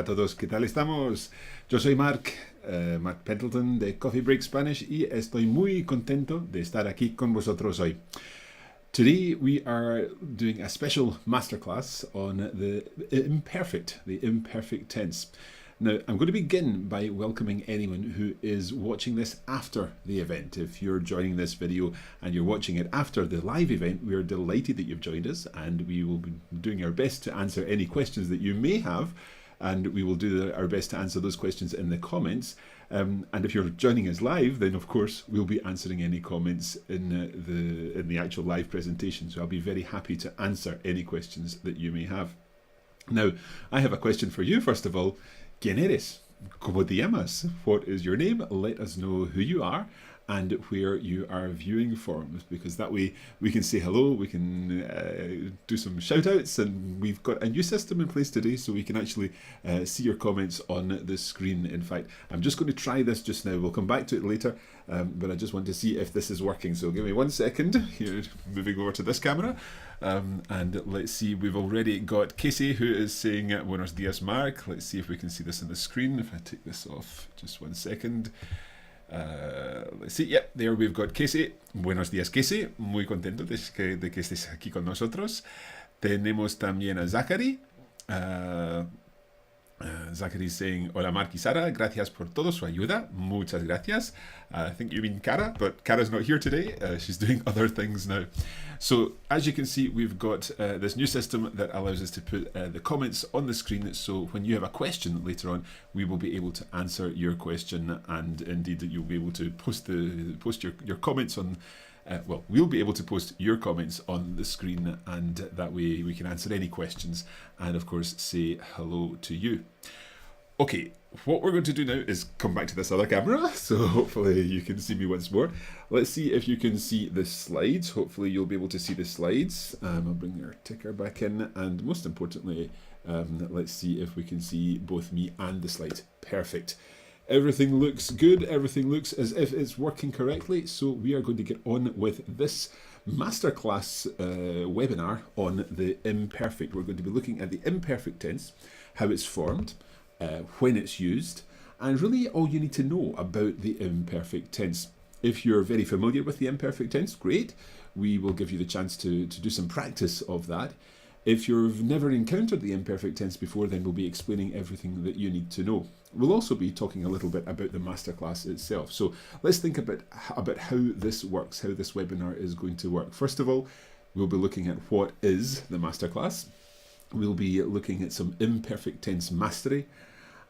a todos, ¿qué tal estamos? Yo soy Mark Pendleton de Coffee Break Spanish y estoy muy contento de estar aquí con vosotros hoy. Today we are doing a special masterclass on the imperfect tense. Now, I'm going to begin by welcoming anyone who is watching this after the event. If you're joining this video and you're watching it after the live event, we're delighted that you've joined us, and we will be doing our best to answer any questions that you may have, and we will do our best to answer those questions in the comments. And if you're joining us live, then of course we'll be answering any comments in the actual live presentation. So I'll be very happy to answer any questions that you may have. Now, I have a question for you, first of all. ¿Quién eres? ¿Cómo te llamas? What is your name? Let us know who you are and where you are viewing from, because that way we can say hello, we can do some shout outs, and we've got a new system in place today so we can actually see your comments on the screen. In fact, I'm just going to try this just now. We'll come back to it later, but I just want to see if this is working. So give me 1 second. Here, moving over to this camera. And let's see, we've already got Casey who is saying Buenos dias, Mark. Let's see if we can see this on the screen. If I take this off, just 1 second. Let's see, yep, there we've got Casey. Buenos dias, Casey. Muy contento de que estés aquí con nosotros. Tenemos también a Zachary. Zachary is saying, hola Mark y Sara, gracias por todo su ayuda. Muchas gracias. I think you mean Cara, but Cara's not here today. She's doing other things now. So as you can see, we've got this new system that allows us to put the comments on the screen. So when you have a question later on, we will be able to answer your question, and indeed you'll be able to post your comments on. We'll be able to post your comments on the screen, and that way we can answer any questions and of course say hello to you. Okay, what we're going to do now is come back to this other camera, so hopefully you can see me once more. Let's see if you can see the slides. Hopefully you'll be able to see the slides. I'll bring our ticker back in, and most importantly, let's see if we can see both me and the slides. Perfect. Everything looks good, everything looks as if it's working correctly, so we are going to get on with this masterclass webinar on the imperfect. We're going to be looking at the imperfect tense, how it's formed, when it's used, and really all you need to know about the imperfect tense. If you're very familiar with the imperfect tense, great. We will give you the chance to do some practice of that. If you've never encountered the imperfect tense before, then we'll be explaining everything that you need to know. We'll also be talking a little bit about the masterclass itself. So let's think about how this works, how this webinar is going to work. First of all, we'll be looking at what is the masterclass. We'll be looking at some imperfect tense mastery.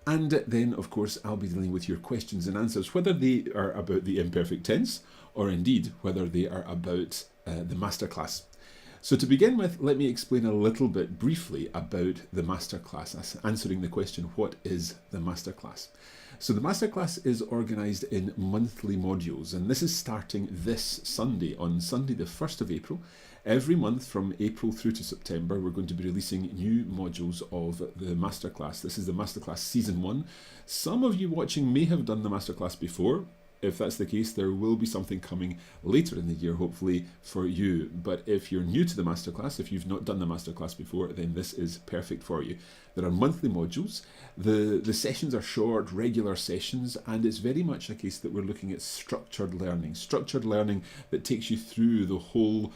And then, of course, I'll be dealing with your questions and answers, whether they are about the imperfect tense or indeed whether they are about the masterclass. So to begin with, let me explain a little bit briefly about the masterclass, answering the question, what is the masterclass? So the masterclass is organised in monthly modules, and this is starting this Sunday, on Sunday the 1st of April. Every month from April through to September, we're going to be releasing new modules of the masterclass. This is the masterclass season 1. Some of you watching may have done the masterclass before. If that's the case, there will be something coming later in the year, hopefully, for you. But if you're new to the masterclass, if you've not done the masterclass before, then this is perfect for you. There are monthly modules. The sessions are short, regular sessions, and it's very much a case that we're looking at structured learning that takes you through the whole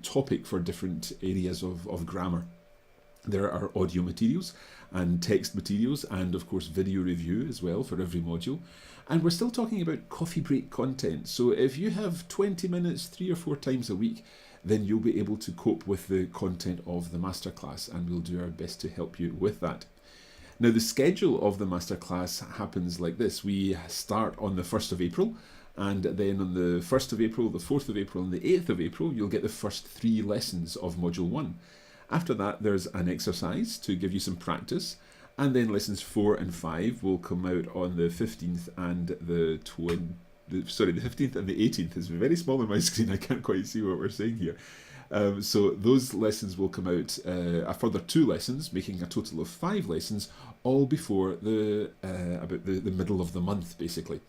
topic for different areas of grammar. There are audio materials and text materials, and of course video review as well for every module. And we're still talking about coffee break content. So if you have 20 minutes 3 or 4 times a week, then you'll be able to cope with the content of the masterclass, and we'll do our best to help you with that. Now, the schedule of the masterclass happens like this. We start on the 1st of April, and then on the 1st of April, the 4th of April, and the 8th of April, you'll get the first 3 lessons of Module 1. After that, there's an exercise to give you some practice, and then lessons 4 and 5 will come out on the 15th and the 15th and the 18th. It's very small on my screen, I can't quite see what we're saying here. So those lessons will come out, a further 2 lessons, making a total of 5 lessons, all before about the middle of the month, basically.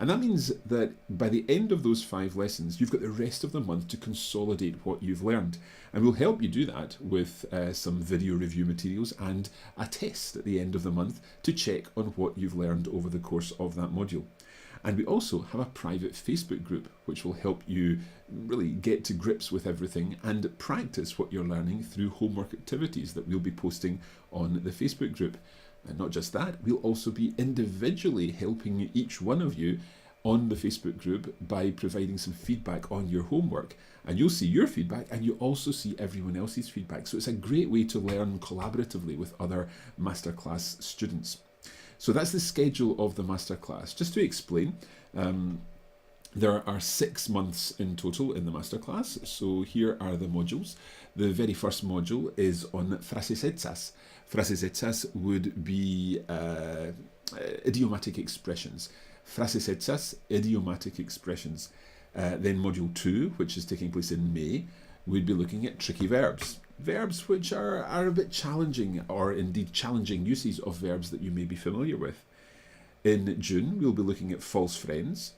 And that means that by the end of those 5 lessons, you've got the rest of the month to consolidate what you've learned. And we'll help you do that with some video review materials and a test at the end of the month to check on what you've learned over the course of that module. And we also have a private Facebook group, which will help you really get to grips with everything and practice what you're learning through homework activities that we'll be posting on the Facebook group. And not just that, we'll also be individually helping each one of you on the Facebook group by providing some feedback on your homework. And you'll see your feedback and you also see everyone else's feedback. So it's a great way to learn collaboratively with other Masterclass students. So that's the schedule of the Masterclass. Just to explain, there are 6 months in total in the Masterclass. So here are the modules. The very first module is on frases hechas. Frases hechas would be idiomatic expressions. Frases hechas, idiomatic expressions. Then module 2, which is taking place in May, we'd be looking at tricky verbs. Verbs which are a bit challenging, or indeed challenging uses of verbs that you may be familiar with. In June, we'll be looking at false friends.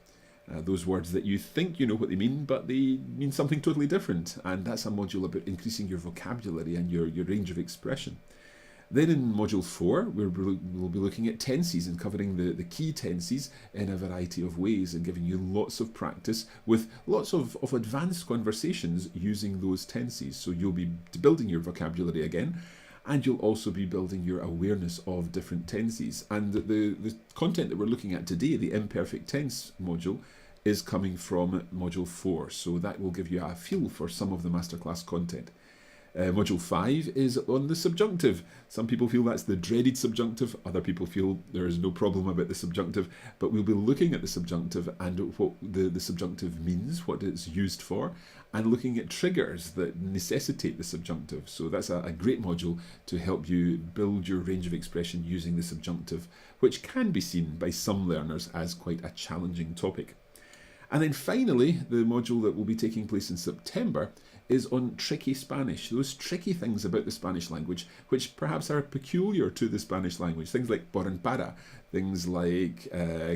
Those words that you think you know what they mean, but they mean something totally different. And that's a module about increasing your vocabulary and your range of expression. Then in Module 4, we'll be looking at tenses and covering the key tenses in a variety of ways and giving you lots of practice with lots of advanced conversations using those tenses. So you'll be building your vocabulary again, and you'll also be building your awareness of different tenses. And the content that we're looking at today, the imperfect tense module, is coming from Module 4. So that will give you a feel for some of the Masterclass content. Module 5 is on the subjunctive. Some people feel that's the dreaded subjunctive, other people feel there is no problem about the subjunctive, but we'll be looking at the subjunctive and what the subjunctive means, what it's used for, and looking at triggers that necessitate the subjunctive. So that's a great module to help you build your range of expression using the subjunctive, which can be seen by some learners as quite a challenging topic. And then finally, the module that will be taking place in September is on tricky Spanish, those tricky things about the Spanish language which perhaps are peculiar to the Spanish language, things like por and para, things like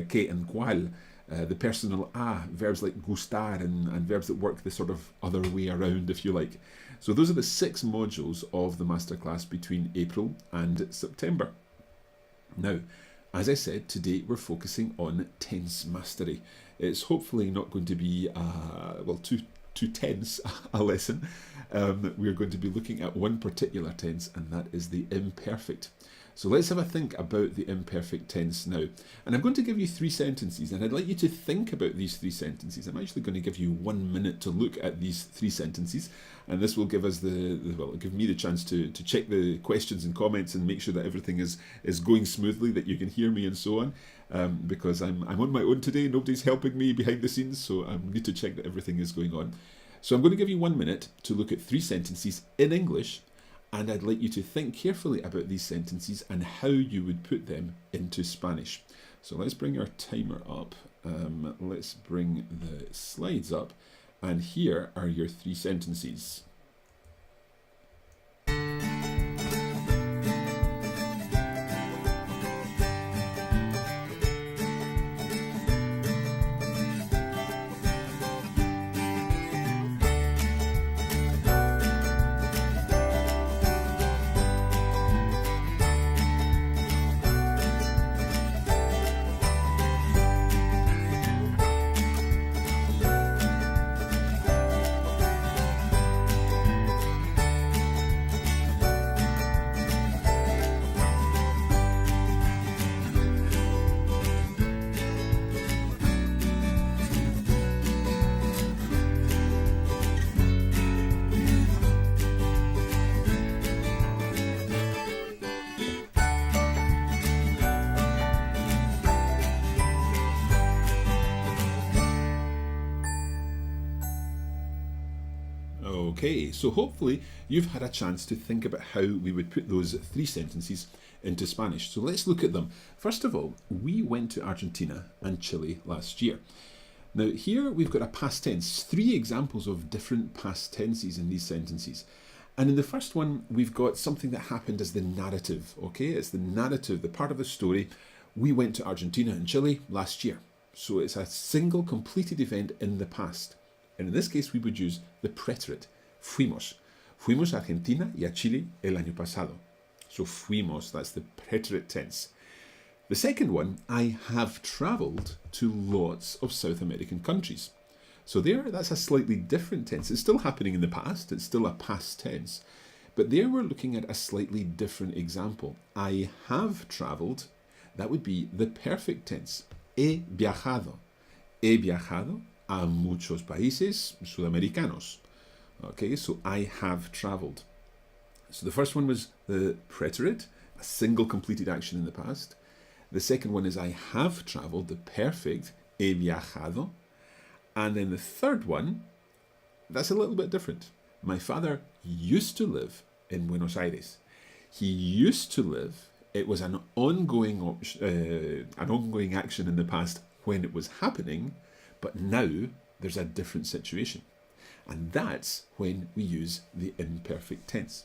que and cual, the personal a, verbs like gustar and verbs that work the sort of other way around, if you like. So those are the 6 modules of the Masterclass between April and September. Now, as I said, today we're focusing on tense mastery. It's hopefully not going to be too tense a lesson. We're going to be looking at one particular tense, and that is the imperfect. So let's have a think about the imperfect tense now. And I'm going to give you 3 sentences, and I'd like you to think about these 3 sentences. I'm actually going to give you 1 minute to look at these 3 sentences, and this will give us give me the chance to check the questions and comments and make sure that everything is going smoothly, that you can hear me and so on. Because I'm on my own today, nobody's helping me behind the scenes, so I need to check that everything is going on. So I'm going to give you 1 minute to look at 3 sentences in English, and I'd like you to think carefully about these sentences and how you would put them into Spanish. So let's bring our timer up, let's bring the slides up, and here are your 3 sentences. Okay, so hopefully you've had a chance to think about how we would put those 3 sentences into Spanish. So let's look at them. First of all, we went to Argentina and Chile last year. Now here we've got a past tense, 3 examples of different past tenses in these sentences. And in the first one, we've got something that happened as the narrative, okay? It's the narrative, the part of the story. We went to Argentina and Chile last year. So it's a single completed event in the past. And in this case, we would use the preterite. Fuimos. Fuimos a Argentina y a Chile el año pasado. So fuimos, that's the preterite tense. The second one, I have travelled to lots of South American countries. So there, that's a slightly different tense. It's still happening in the past. It's still a past tense. But there we're looking at a slightly different example. I have travelled, that would be the perfect tense. He viajado. He viajado a muchos países sudamericanos. Okay, so I have travelled. So the first one was the preterite, a single completed action in the past. The second one is I have travelled, the perfect, he viajado. And then the third one, that's a little bit different. My father used to live in Buenos Aires. He used to live. It was an ongoing action in the past when it was happening, but now there's a different situation. And that's when we use the imperfect tense.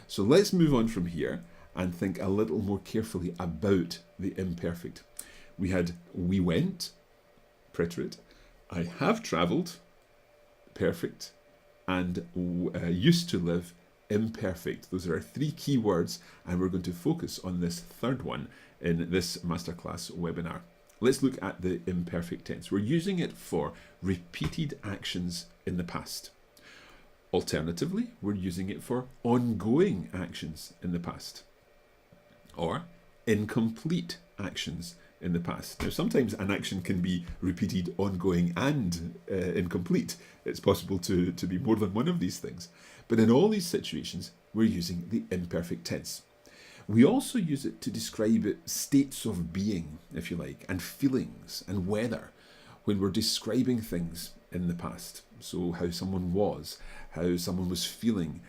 So let's move on from here and think a little more carefully about the imperfect. We had we went, preterite, I have travelled, perfect, and used to live, imperfect. Those are our three key words, and we're going to focus on this third one in this Masterclass webinar. Let's look at the imperfect tense. We're using it for repeated actions in the past. Alternatively, we're using it for ongoing actions in the past, or incomplete actions in the past. Now, sometimes an action can be repeated, ongoing, and incomplete. It's possible to be more than one of these things. But in all these situations, we're using the imperfect tense. We also use it to describe states of being, if you like, and feelings and weather when we're describing things in the past. So how someone was, how someone was feeling,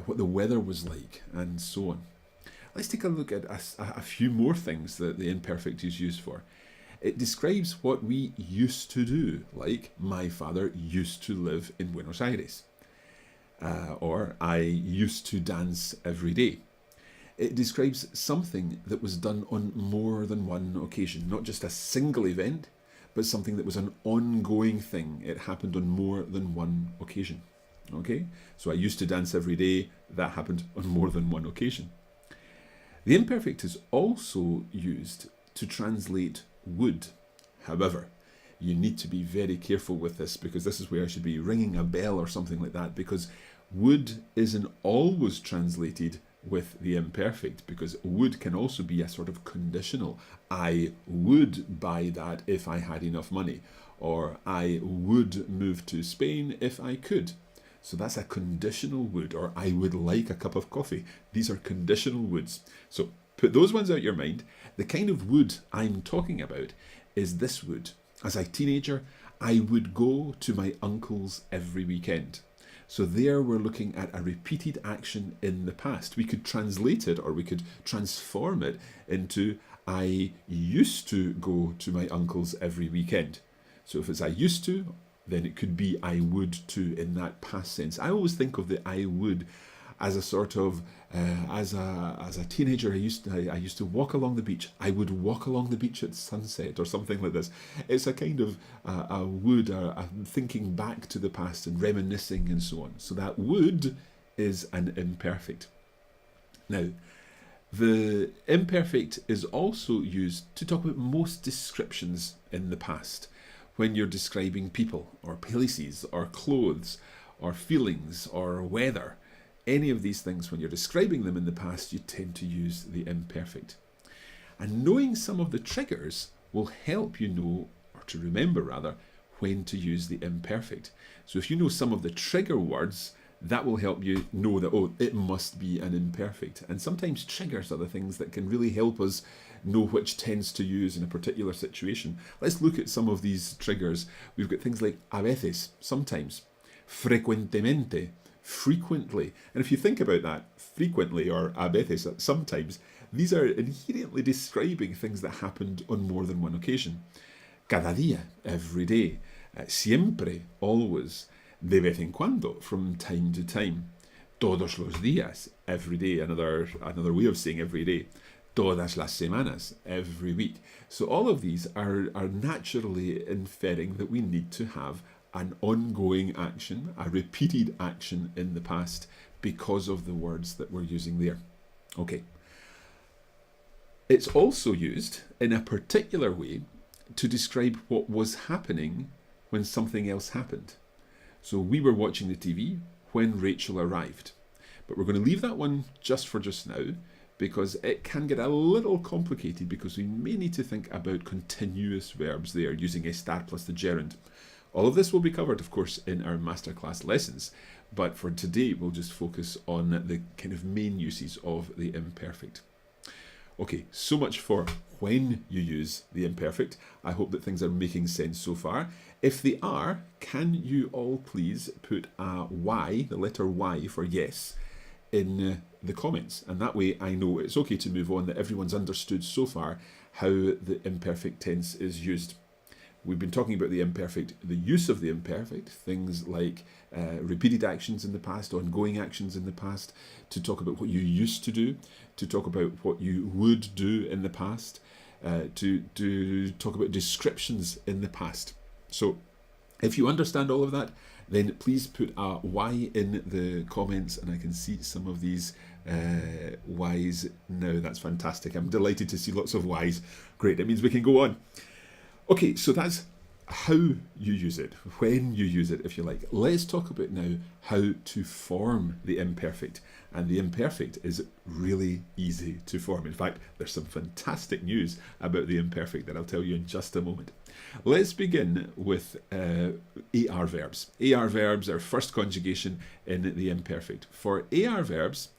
what the weather was like, and so on. Let's take a look at a few more things that the imperfect is used for. It describes what we used to do, like my father used to live in Buenos Aires, or I used to dance every day. It describes something that was done on more than one occasion, not just a single event, but something that was an ongoing thing. It happened on more than one occasion. Okay, so I used to dance every day. That happened on more than one occasion. The imperfect is also used to translate would. However, you need to be very careful with this, because this is where I should be ringing a bell or something like that, because would isn't always translated with the imperfect, because would can also be a sort of conditional. I would buy that if I had enough money, or I would move to Spain if I could. So that's a conditional would, or I would like a cup of coffee. These are conditional woulds. So put those ones out your mind. The kind of would I'm talking about is this would. As a teenager, I would go to my uncle's every weekend. So there we're looking at a repeated action in the past. We could translate it, or we could transform it into I used to go to my uncle's every weekend. So if it's I used to, then it could be I would too in that past sense. I always think of the I would as a sort of, as a teenager, I used to walk along the beach. I would walk along the beach at sunset, or something like this. It's a kind of a would, a thinking back to the past and reminiscing and so on. So that would is an imperfect. Now, the imperfect is also used to talk about most descriptions in the past. When you're describing people, or places, or clothes, or feelings, or weather, any of these things, when you're describing them in the past, you tend to use the imperfect. And knowing some of the triggers will help you know, or to remember rather, when to use the imperfect. So if you know some of the trigger words, that will help you know that, oh, it must be an imperfect. And sometimes triggers are the things that can really help us know which tense to use in a particular situation. Let's look at some of these triggers. We've got things like a veces, sometimes, frecuentemente, frequently. And if you think about that, frequently or a veces, sometimes, these are inherently describing things that happened on more than one occasion. Cada día, every day. Siempre, always. De vez en cuando, from time to time. Todos los días, every day. Another way of saying every day. todas las semanas, every week. So all of these are naturally inferring that we need to have an ongoing action, a repeated action in the past because of the words that we're using there. Okay. It's also used in a particular way to describe what was happening when something else happened. So we were watching the TV when Rachel arrived. But we're going to leave that one just for just now because it can get a little complicated because we may need to think about continuous verbs there using estar plus the gerund. All of this will be covered, of course, in our masterclass lessons. But for today, we'll just focus on the kind of main uses of the imperfect. Okay, so much for when you use the imperfect. I hope that things are making sense so far. If they are, can you all please put a Y, the letter Y for yes, in the comments? And that way I know it's okay to move on, that everyone's understood so far how the imperfect tense is used. We've been talking about the imperfect, the use of the imperfect, things like repeated actions in the past, ongoing actions in the past, to talk about what you used to do, to talk about what you would do in the past, to talk about descriptions in the past. So if you understand all of that, then please put a Y in the comments, and I can see some of these Ys now. That's fantastic. I'm delighted to see lots of Ys. Great, it means we can go on. Okay, so that's how you use it, when you use it, if you like. Let's talk about now how to form the imperfect. And the imperfect is really easy to form. In fact, there's some fantastic news about the imperfect that I'll tell you in just a moment. Let's begin with AR verbs. AR verbs are first conjugation in the imperfect. For AR verbs,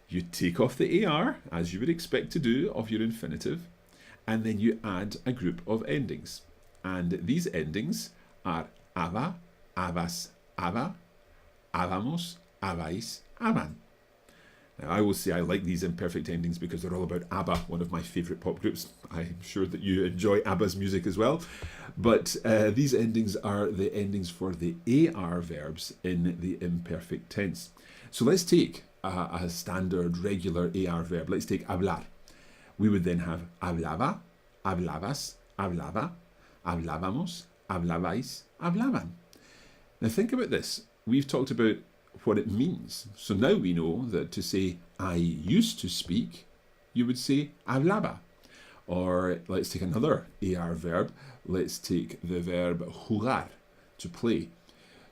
you take off the AR, as you would expect to do, of your infinitive, and then you add a group of endings. And these endings are aba, abas, aba, abamos, abais, aban. Now, I will say I like these imperfect endings because they're all about ABBA, one of my favourite pop groups. I'm sure that you enjoy ABBA's music as well. But these endings are the endings for the AR verbs in the imperfect tense. So let's take a standard regular AR verb. Let's take hablar. We would then have hablaba, hablabas, hablaba, hablábamos, hablabais, hablaban. Now think about this. We've talked about what it means. So now we know that to say I used to speak, you would say hablaba. Or let's take another AR verb. Let's take the verb jugar, to play.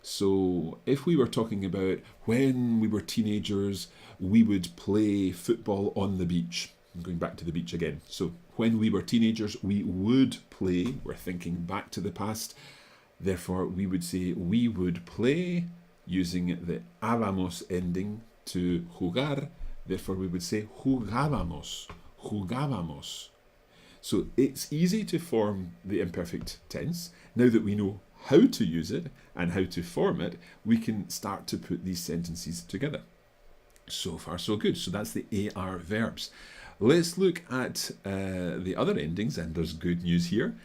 So if we were talking about when we were teenagers, we would play football on the beach. I'm going back to the beach again. So when we were teenagers, we would play. We're thinking back to the past. Therefore, we would say we would play using the habamos ending to jugar. Therefore, we would say jugábamos, jugábamos. So it's easy to form the imperfect tense. Now that we know how to use it and how to form it, we can start to put these sentences together. So far, so good. So that's the AR verbs. Let's look at the other endings, and there's good news here.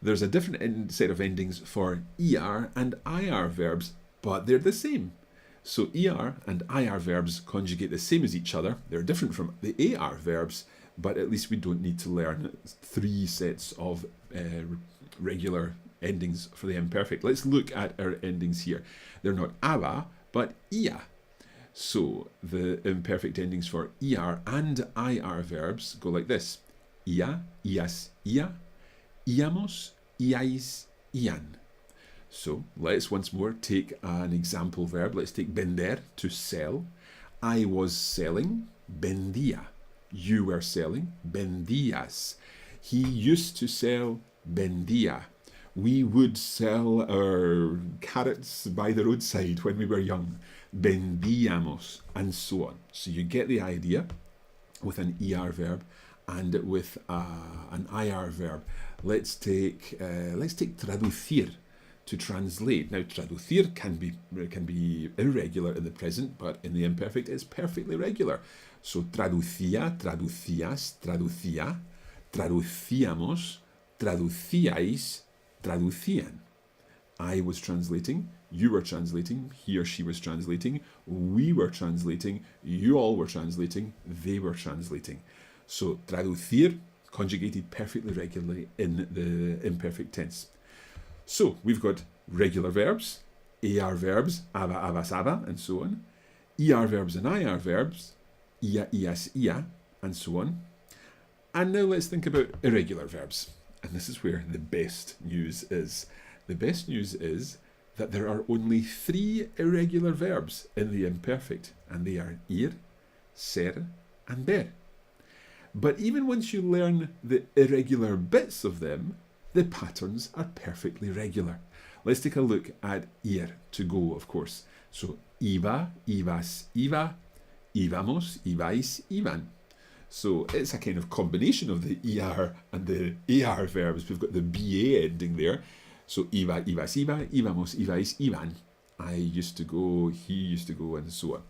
There's a different set of endings for ER and IR verbs, but they're the same. So ER and IR verbs conjugate the same as each other. They're different from the AR verbs, but at least we don't need to learn 3 sets of regular endings for the imperfect. Let's look at our endings here. They're not aba, but ia. So the imperfect endings for ER and IR verbs go like this. Ia, ias, ia, iamos, iais, ian. So let's once more take an example verb. Let's take vender, to sell. I was selling, vendía. You were selling, vendías. He used to sell, vendía. We would sell our carrots by the roadside when we were young, vendíamos, and so on. So you get the idea with an ER verb and with an IR verb. Let's take traducir, to translate. Now, traducir can be irregular in the present, but in the imperfect it's perfectly regular. So traducía, traducías, traducía, traducíamos, traducíais, traducían. I was translating, you were translating, he or she was translating, we were translating, you all were translating, they were translating. So, traducir, conjugated perfectly regularly in the imperfect tense. So, we've got regular verbs, AR verbs, aba, abas, aba, and so on. ER verbs and IR verbs, ia, ias, ia, and so on. And now let's think about irregular verbs. And this is where the best news is. The best news is that there are only 3 irregular verbs in the imperfect, and they are ir, ser, and ver. But even once you learn the irregular bits of them, the patterns are perfectly regular. Let's take a look at ir, to go, of course. So, iba, ibas, iba, íbamos, ibais, iban. So it's a kind of combination of the ER and the AR verbs. We've got the BA ending there. So iba, ibas, iba, íbamos, ibais, iban. I used to go, he used to go, and so on.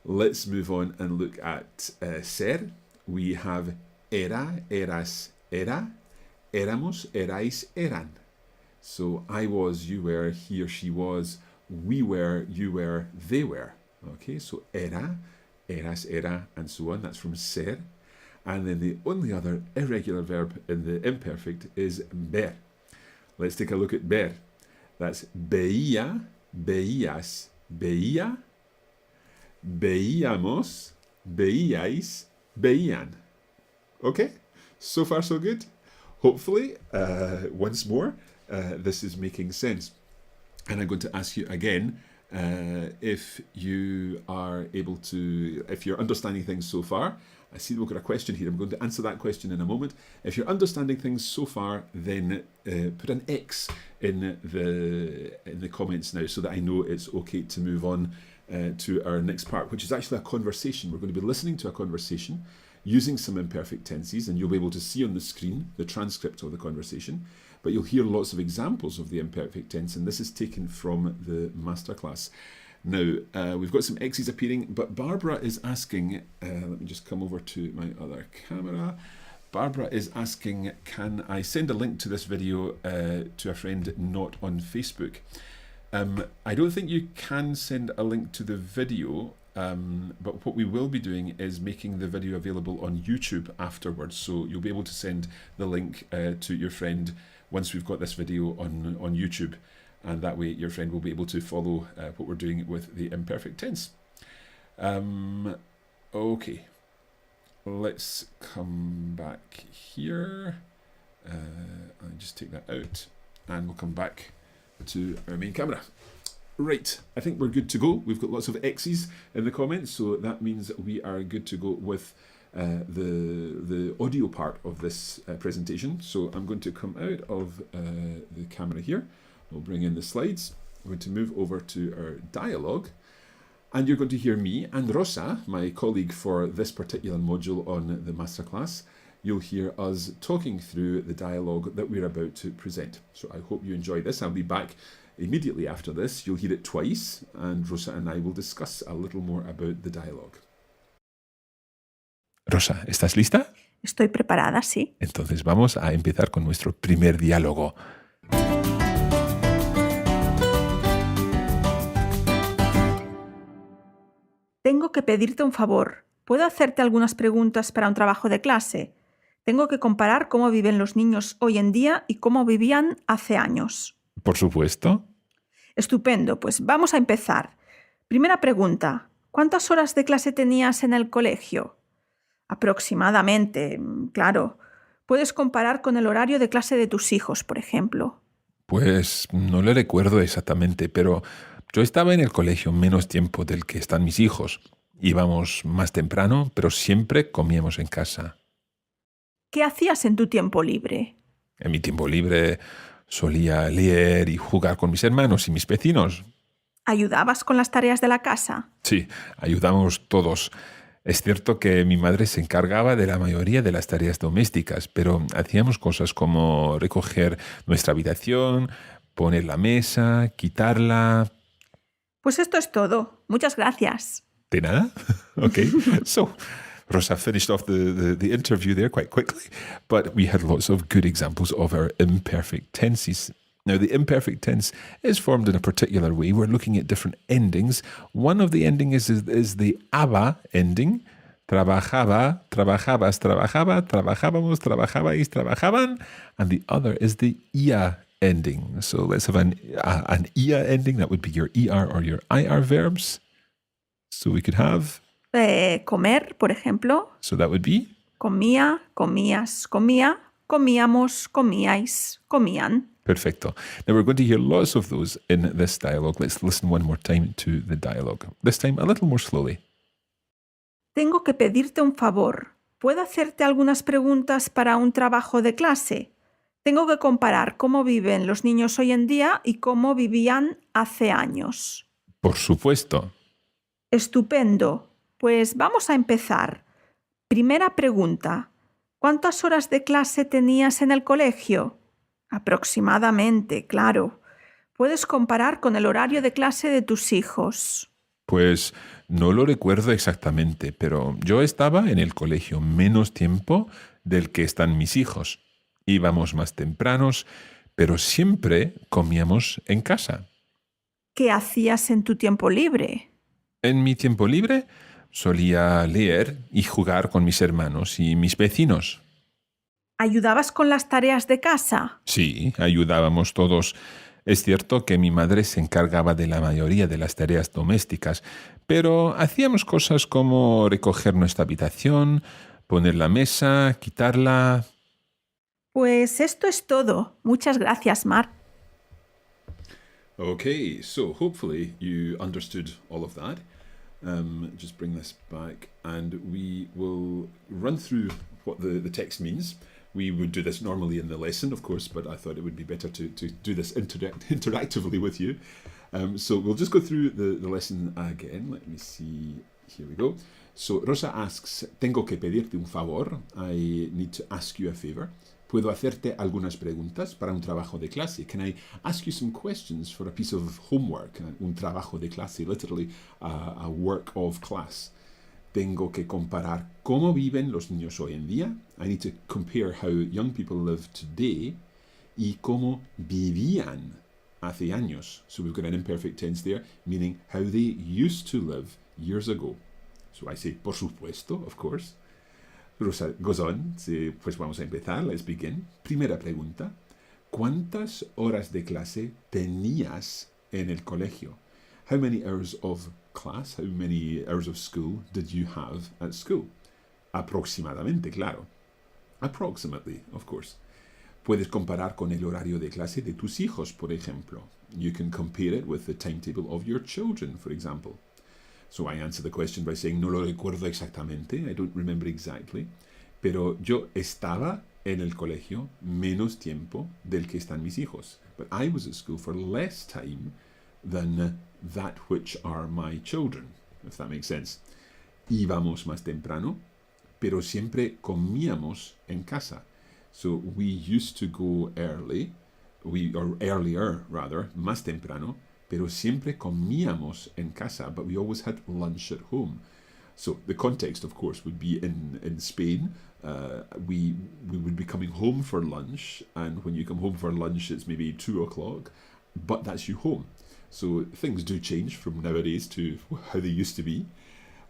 Let's move on and look at ser. We have era, eras, era, éramos, erais, eran. So I was, you were, he or she was, we were, you were, they were. Okay, so era, eras, era, and so on. That's from ser. And then the only other irregular verb in the imperfect is ver. Let's take a look at ver. That's veía, veías, veía, veíamos, veíais, veían. Okay, so far so good. Hopefully, once more, this is making sense. And I'm going to ask you again, if you are able to, if you're understanding things so far. I see we've got a question here. I'm going to answer that question in a moment. If you're understanding things so far, then put an X in the comments now so that I know it's okay to move on to our next part, which is actually a conversation. We're going to be listening to a conversation using some imperfect tenses, and you'll be able to see on the screen the transcript of the conversation, but you'll hear lots of examples of the imperfect tense, and this is taken from the Masterclass. Now, we've got some X's appearing, but Barbara is asking, let me just come over to my other camera. Barbara is asking, can I send a link to this video to a friend not on Facebook? I don't think you can send a link to the video, but what we will be doing is making the video available on YouTube afterwards. So you'll be able to send the link to your friend once we've got this video on YouTube. And that way your friend will be able to follow what we're doing with the imperfect tense. Okay, let's come back here. I'll just take that out and we'll come back to our main camera. Right, I think we're good to go. We've got lots of X's in the comments, so that means we are good to go with the audio part of this presentation. So I'm going to come out of the camera here. We'll bring in the slides. We're going to move over to our dialogue, and you're going to hear me and Rosa, my colleague for this particular module on the Masterclass. You'll hear us talking through the dialogue that we're about to present. So I hope you enjoy this. I'll be back immediately after this. You'll hear it twice, and Rosa and I will discuss a little more about the dialogue. Rosa, ¿estás lista? Estoy preparada, sí. Entonces vamos a empezar con nuestro primer diálogo. Tengo que pedirte un favor. ¿Puedo hacerte algunas preguntas para un trabajo de clase? Tengo que comparar cómo viven los niños hoy en día y cómo vivían hace años. Por supuesto. Estupendo, pues vamos a empezar. Primera pregunta. ¿Cuántas horas de clase tenías en el colegio? Aproximadamente, claro. Puedes comparar con el horario de clase de tus hijos, por ejemplo. Pues no le recuerdo exactamente, pero yo estaba en el colegio menos tiempo del que están mis hijos. Íbamos más temprano, pero siempre comíamos en casa. ¿Qué hacías en tu tiempo libre? En mi tiempo libre solía leer y jugar con mis hermanos y mis vecinos. ¿Ayudabas con las tareas de la casa? Sí, ayudamos todos. Es cierto que mi madre se encargaba de la mayoría de las tareas domésticas, pero hacíamos cosas como recoger nuestra habitación, poner la mesa, quitarla. Pues esto es todo. Muchas gracias. De nada? Okay. So, Rosa finished off the interview there quite quickly, but we had lots of good examples of our imperfect tenses. Now, the imperfect tense is formed in a particular way. We're looking at different endings. One of the endings is the aba ending. Trabajaba, trabajabas, trabajaba, trabajábamos, trabajabais, trabajaban. And the other is the ia ending. So let's have an ia ending. That would be your er or your ir verbs. So we could have. Comer, por ejemplo. So that would be. Comía, comías, comía, comíamos, comíais, comían. Perfecto. Now we're going to hear lots of those in this dialogue. Let's listen one more time to the dialogue. This time a little more slowly. Tengo que pedirte un favor. ¿Puedo hacerte algunas preguntas para un trabajo de clase? Tengo que comparar cómo viven los niños hoy en día y cómo vivían hace años. Por supuesto. Estupendo. Pues vamos a empezar. Primera pregunta. ¿Cuántas horas de clase tenías en el colegio? Aproximadamente, claro. Puedes comparar con el horario de clase de tus hijos. Pues no lo recuerdo exactamente, pero yo estaba en el colegio menos tiempo del que están mis hijos. Íbamos más tempranos, pero siempre comíamos en casa. ¿Qué hacías en tu tiempo libre? En mi tiempo libre solía leer y jugar con mis hermanos y mis vecinos. ¿Ayudabas con las tareas de casa? Sí, ayudábamos todos. Es cierto que mi madre se encargaba de la mayoría de las tareas domésticas, pero hacíamos cosas como recoger nuestra habitación, poner la mesa, quitarla. Pues esto es todo. Muchas gracias, Mar. Okay, so hopefully you understood all of that. Just bring this back and we will run through what the text means. We would do this normally in the lesson, of course, but I thought it would be better to do this interactively with you. So we'll just go through the lesson again. Let me see. Here we go. So Rosa asks, tengo que pedirte un favor. I need to ask you a favor. ¿Puedo hacerte algunas preguntas para un trabajo de clase? Can I ask you some questions for a piece of homework? Un trabajo de clase, literally a work of class. Tengo que comparar cómo viven los niños hoy en día. I need to compare how young people live today y cómo vivían hace años. So we've got an imperfect tense there, meaning how they used to live years ago. So I say, por supuesto, of course. Rosa goes on, pues vamos a empezar, let's begin. Primera pregunta, ¿cuántas horas de clase tenías en el colegio? How many hours of class, how many hours of school did you have at school? Aproximadamente, claro. Approximately, of course. Puedes comparar con el horario de clase de tus hijos, por ejemplo. You can compare it with the timetable of your children, for example. So I answer the question by saying, no lo recuerdo exactamente, I don't remember exactly, pero yo estaba en el colegio menos tiempo del que están mis hijos. But I was at school for less time than that which are my children, if that makes sense. Íbamos más temprano, pero siempre comíamos en casa. So we used to go early, or earlier rather, más temprano, pero siempre comíamos en casa, but we always had lunch at home. So the context, of course, would be in Spain. We would be coming home for lunch, and when you come home for lunch, it's maybe 2 o'clock, but that's your home. So things do change from nowadays to how they used to be.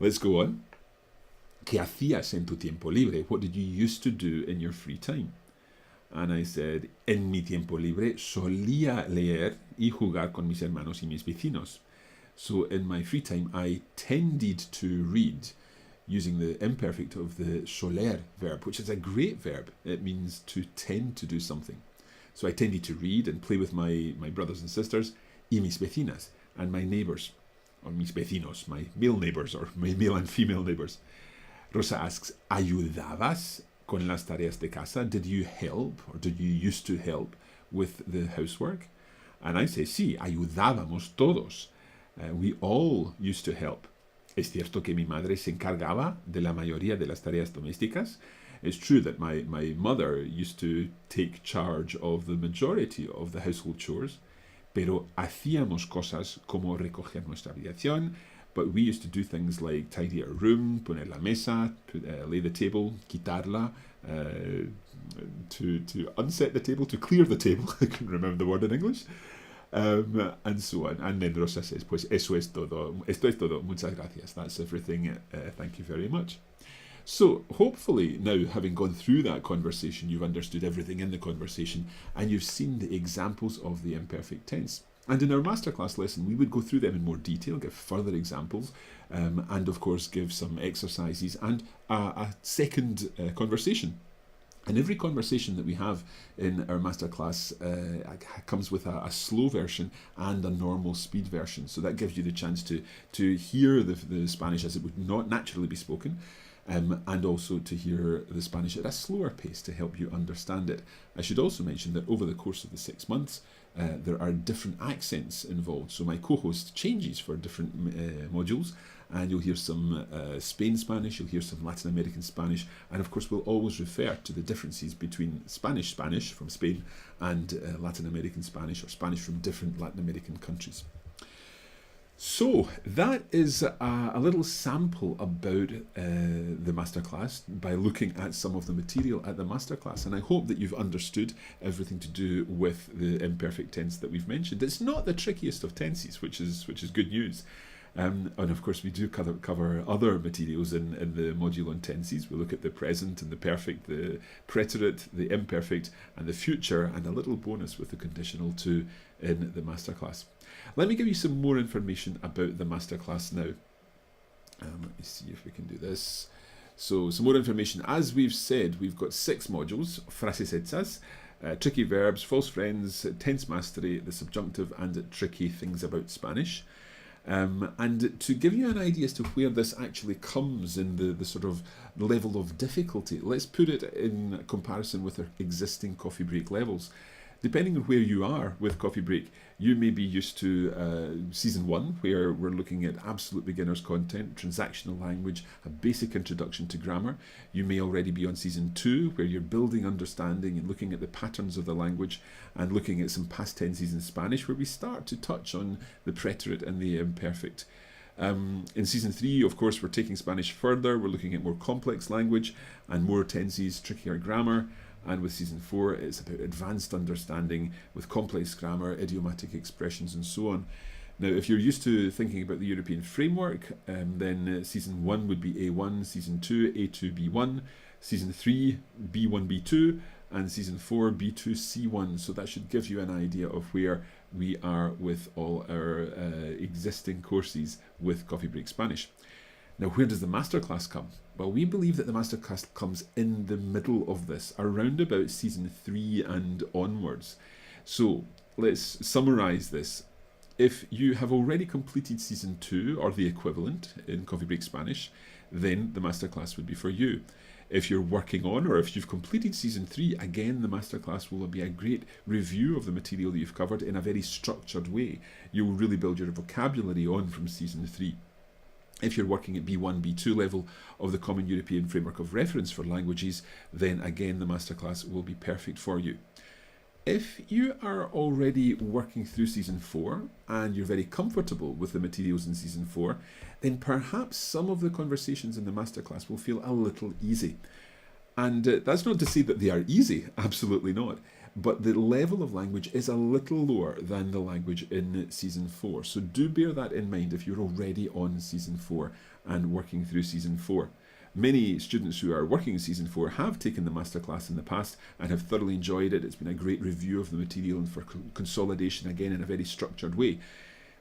Let's go on. ¿Qué hacías en tu tiempo libre? What did you used to do in your free time? And I said, en mi tiempo libre solía leer y jugar con mis hermanos y mis vecinos. So in my free time, I tended to read using the imperfect of the soler verb, which is a great verb. It means to tend to do something. So I tended to read and play with my brothers and sisters y mis vecinas and my neighbors, or mis vecinos, my male neighbors, or my male and female neighbors. Rosa asks, ¿ayudabas con las tareas de casa? Did you help, or did you used to help with the housework? And I say, sí, ayudábamos todos. We all used to help. Es cierto que mi madre se encargaba de la mayoría de las tareas domésticas. It's true that my mother used to take charge of the majority of the household chores, pero hacíamos cosas como recoger nuestra habitación, but we used to do things like tidy our room, poner la mesa, lay the table, quitarla, to unset the table, to clear the table. I couldn't remember the word in English. And so on. And then Rosa says, pues eso es todo. Esto es todo. Muchas gracias. That's everything. Thank you very much. So hopefully now, having gone through that conversation, you've understood everything in the conversation and you've seen the examples of the imperfect tense. And in our masterclass lesson, we would go through them in more detail, give further examples, and of course give some exercises and a second conversation. And every conversation that we have in our masterclass comes with a slow version and a normal speed version. So that gives you the chance to hear the Spanish as it would not naturally be spoken, and also to hear the Spanish at a slower pace to help you understand it. I should also mention that over the course of the 6 months, there are different accents involved. So my co-host changes for different modules, and you'll hear some Spain Spanish, you'll hear some Latin American Spanish, and of course we'll always refer to the differences between Spanish from Spain and Latin American Spanish, or Spanish from different Latin American countries. So that is a little sample about the masterclass by looking at some of the material at the masterclass, and I hope that you've understood everything to do with the imperfect tense that we've mentioned. It's not the trickiest of tenses, which is good news. And of course we do cover other materials in the module on tenses. We look at the present and the perfect, the preterite, the imperfect and the future, and a little bonus with the conditional too in the masterclass. Let me give you some more information about the masterclass now. Let me see if we can do this. So some more information. As we've said, we've got 6 modules: frases hechas, tricky verbs, false friends, tense mastery, the subjunctive, and tricky things about Spanish. And to give you an idea as to where this actually comes in the sort of level of difficulty, let's put it in comparison with our existing coffee break levels. Depending on where you are with Coffee Break, you may be used to Season 1, where we're looking at absolute beginner's content, transactional language, a basic introduction to grammar. You may already be on Season 2, where you're building understanding and looking at the patterns of the language and looking at some past tenses in Spanish, where we start to touch on the preterite and the imperfect. In Season 3, of course, we're taking Spanish further. We're looking at more complex language and more tenses, trickier grammar. And with Season 4, it's about advanced understanding with complex grammar, idiomatic expressions, and so on. Now, if you're used to thinking about the European framework, then Season 1 would be A1, Season 2, A2, B1, Season 3, B1, B2, and Season 4, B2, C1. So that should give you an idea of where we are with all our existing courses with Coffee Break Spanish. Now, where does the masterclass come? Well, we believe that the masterclass comes in the middle of this, around about Season 3 and onwards. So let's summarise this. If you have already completed Season 2 or the equivalent in Coffee Break Spanish, then the masterclass would be for you. If you're working on, or if you've completed Season 3, again, the masterclass will be a great review of the material that you've covered in a very structured way. You will really build your vocabulary on from Season 3. If you're working at B1, B2 level of the Common European Framework of Reference for Languages, then again the masterclass will be perfect for you. If you are already working through Season 4 and you're very comfortable with the materials in Season 4, then perhaps some of the conversations in the masterclass will feel a little easy. And that's not to say that they are easy, absolutely not. But the level of language is a little lower than the language in Season 4. So do bear that in mind if you're already on Season 4 and working through Season 4. Many students who are working in Season 4 have taken the masterclass in the past and have thoroughly enjoyed it. It's been a great review of the material and for consolidation again in a very structured way.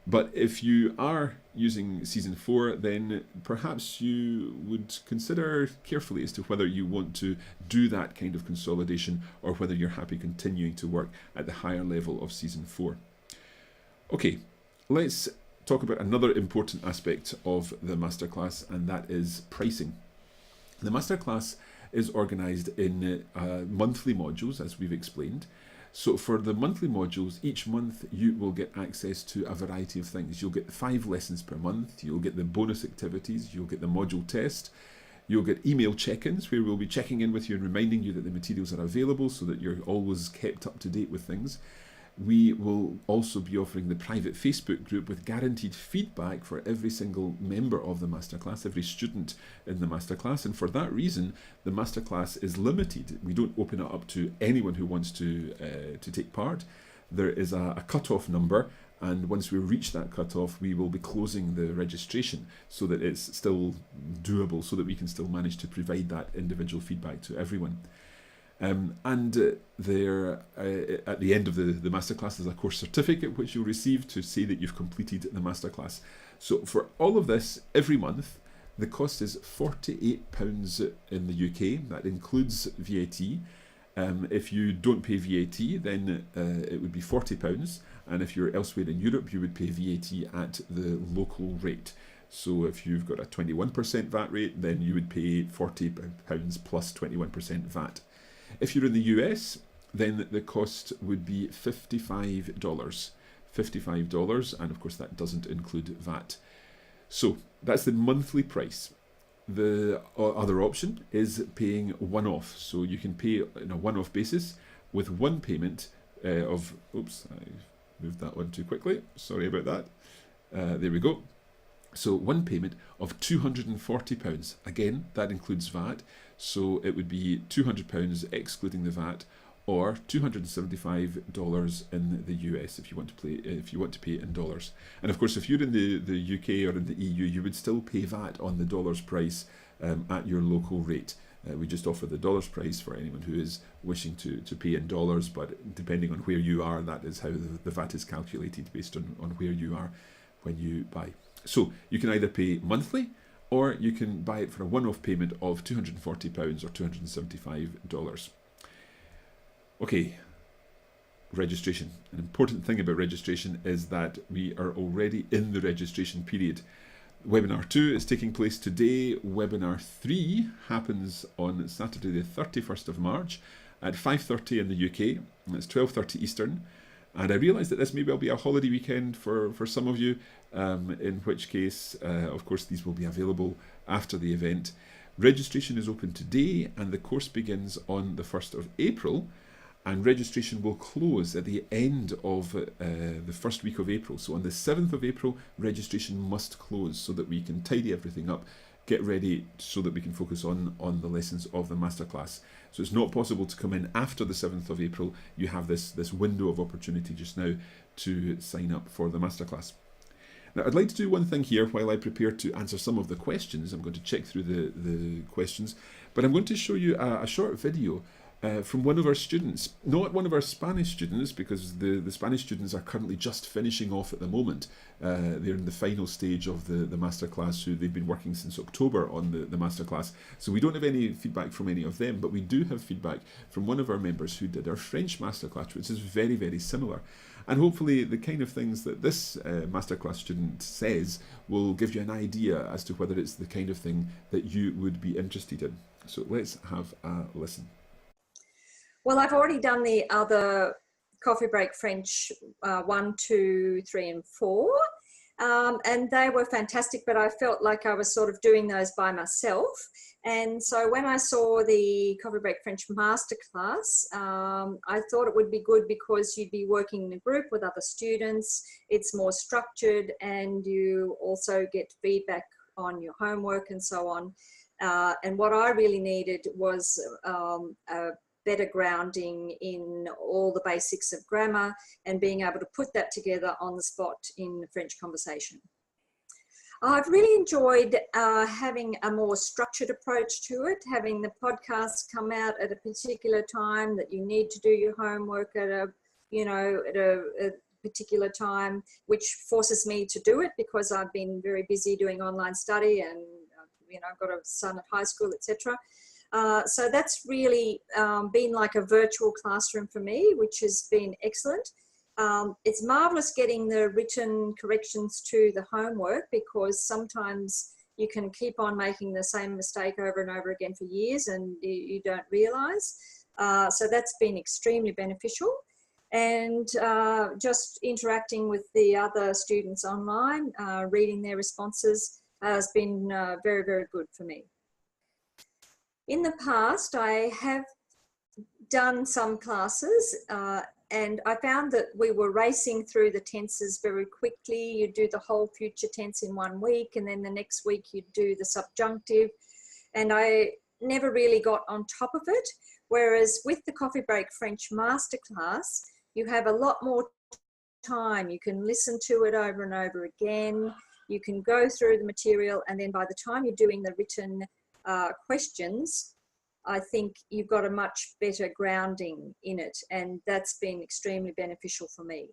But if you are using Season 4, then perhaps you would consider carefully as to whether you want to do that kind of consolidation or whether you're happy continuing to work at the higher level of Season 4. Okay, let's talk about another important aspect of the masterclass, and that is pricing. The masterclass is organised in monthly modules, as we've explained. So for the monthly modules, each month you will get access to a variety of things. You'll get 5 lessons per month, you'll get the bonus activities, you'll get the module test, you'll get email check-ins where we'll be checking in with you and reminding you that the materials are available so that you're always kept up to date with things. We will also be offering the private Facebook group with guaranteed feedback for every single member of the masterclass, every student in the masterclass, and for that reason the masterclass is limited. We don't open it up to anyone who wants to take part. There is a cut-off number, And once we reach that cutoff, we will be closing the registration so that it's still doable, so that we can still manage to provide that individual feedback to everyone. There, at the end of the masterclass, there's a course certificate which you'll receive to say that you've completed the masterclass. So for all of this, every month, the cost is £48 in the UK. That includes VAT. If you don't pay VAT, then it would be £40. And if you're elsewhere in Europe, you would pay VAT at the local rate. So if you've got a 21% VAT rate, then you would pay £40 plus 21% VAT. If you're in the US, then the cost would be $55. $55, and of course that doesn't include VAT. So that's the monthly price. The other option is paying one-off. So you can pay on a one-off basis with one payment of, oops, I moved that one too quickly. Sorry about that. There we go. So one payment of £240. Again, that includes VAT. So it would be £200 excluding the VAT, or $275 in the US if you want to pay in dollars. And of course, if you're in the UK or in the EU, you would still pay VAT on the dollars price at your local rate. We just offer the dollars price for anyone who is wishing to pay in dollars, but depending on where you are, that is how the VAT is calculated based on where you are when you buy. So you can either pay monthly, or you can buy it for a one-off payment of £240 or $275. Okay, registration. An important thing about registration is that we are already in the registration period. Webinar 2 is taking place today. Webinar 3 happens on Saturday the 31st of March at 5:30 in the UK. It's 12:30 Eastern. And I realise that this may well be a holiday weekend for some of you, in which case, of course, these will be available after the event. Registration is open today, and the course begins on the 1st of April, and registration will close at the end of the first week of April. So on the 7th of April, registration must close so that we can tidy everything up, get ready so that we can focus on the lessons of the masterclass. So it's not possible to come in after the 7th of April. You have this window of opportunity just now to sign up for the masterclass. Now, I'd like to do one thing here while I prepare to answer some of the questions. I'm going to check through the questions, but I'm going to show you a short video from one of our students, not one of our Spanish students, because the Spanish students are currently just finishing off at the moment. They're in the final stage of the masterclass, who they've been working since October on the masterclass. So we don't have any feedback from any of them, but we do have feedback from one of our members who did our French masterclass, which is very, very similar. And hopefully the kind of things that this masterclass student says will give you an idea as to whether it's the kind of thing that you would be interested in. So let's have a listen. Well, I've already done the other coffee break French 1, 2, 3, and 4, and they were fantastic, but I felt like I was sort of doing those by myself. And so when I saw the Coffee Break French Masterclass, I thought it would be good because you'd be working in a group with other students. It's more structured, and you also get feedback on your homework and so on. And what I really needed was a better grounding in all the basics of grammar and being able to put that together on the spot in French conversation. I've really enjoyed having a more structured approach to it, having the podcast come out at a particular time that you need to do your homework at a particular time, which forces me to do it because I've been very busy doing online study and I've got a son at high school, etc. So that's really been like a virtual classroom for me, which has been excellent. It's marvelous getting the written corrections to the homework, because sometimes you can keep on making the same mistake over and over again for years and you don't realize. So that's been extremely beneficial. And just interacting with the other students online, reading their responses has been very, very good for me. In the past, I have done some classes and I found that we were racing through the tenses very quickly. You do the whole future tense in 1 week, and then the next week you do the subjunctive, and I never really got on top of it. Whereas with the Coffee Break French Masterclass, you have a lot more time. You can listen to it over and over again. You can go through the material, and then by the time you're doing the written questions, I think you've got a much better grounding in it, and that's been extremely beneficial for me.